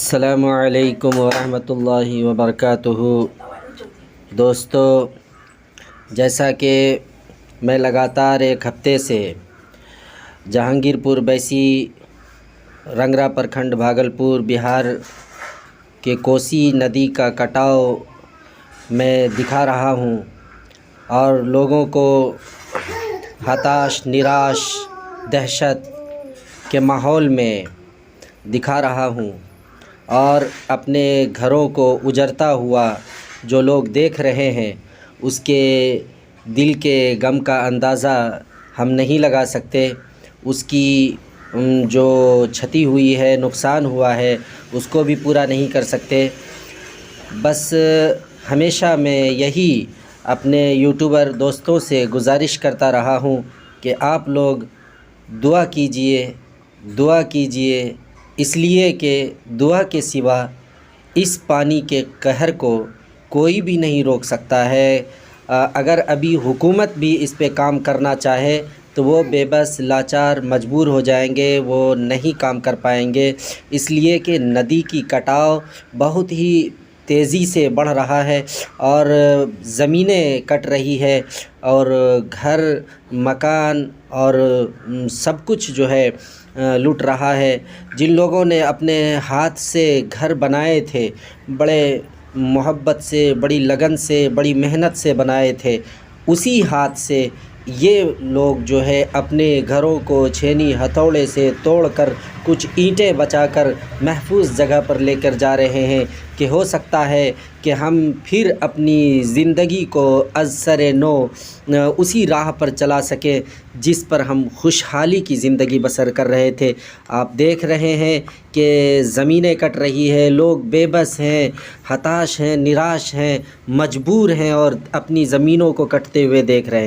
السلام علیکم ورحمۃ اللہ وبرکاتہ۔ دوستو، جیسا کہ میں لگاتار ایک ہفتے سے جہانگیر پور بیسی رنگرا پرکھنڈ بھاگلپور بہار کے کوسی ندی کا کٹاؤ میں دکھا رہا ہوں اور لوگوں کو ہتاش، نراش، دہشت کے ماحول میں دکھا رہا ہوں، اور اپنے گھروں کو اجڑتا ہوا جو لوگ دیکھ رہے ہیں اس کے دل کے غم کا اندازہ ہم نہیں لگا سکتے۔ اس کی جو چھتی ہوئی ہے، نقصان ہوا ہے، اس کو بھی پورا نہیں کر سکتے۔ بس ہمیشہ میں یہی اپنے یوٹیوبر دوستوں سے گزارش کرتا رہا ہوں کہ آپ لوگ دعا کیجئے، دعا کیجئے، اس لیے کہ دعا کے سوا اس پانی کے قہر کو کوئی بھی نہیں روک سکتا ہے۔ اگر ابھی حکومت بھی اس پہ کام کرنا چاہے تو وہ بے بس، لاچار، مجبور ہو جائیں گے، وہ نہیں کام کر پائیں گے، اس لیے کہ ندی کی کٹاؤ بہت ہی تیزی سے بڑھ رہا ہے اور زمینیں کٹ رہی ہے اور گھر، مکان اور سب کچھ جو ہے لٹ رہا ہے۔ جن لوگوں نے اپنے ہاتھ سے گھر بنائے تھے، بڑے محبت سے، بڑی لگن سے، بڑی محنت سے بنائے تھے، اسی ہاتھ سے یہ لوگ جو ہے اپنے گھروں کو چھینی ہتھوڑے سے توڑ کر کچھ اینٹیں بچا کر محفوظ جگہ پر لے کر جا رہے ہیں کہ ہو سکتا ہے کہ ہم پھر اپنی زندگی کو از سر نو اسی راہ پر چلا سکیں جس پر ہم خوشحالی کی زندگی بسر کر رہے تھے۔ آپ دیکھ رہے ہیں کہ زمینیں کٹ رہی ہے، لوگ بے بس ہیں، ہتاش ہیں، نراش ہیں، مجبور ہیں اور اپنی زمینوں کو کٹتے ہوئے دیکھ رہے ہیں۔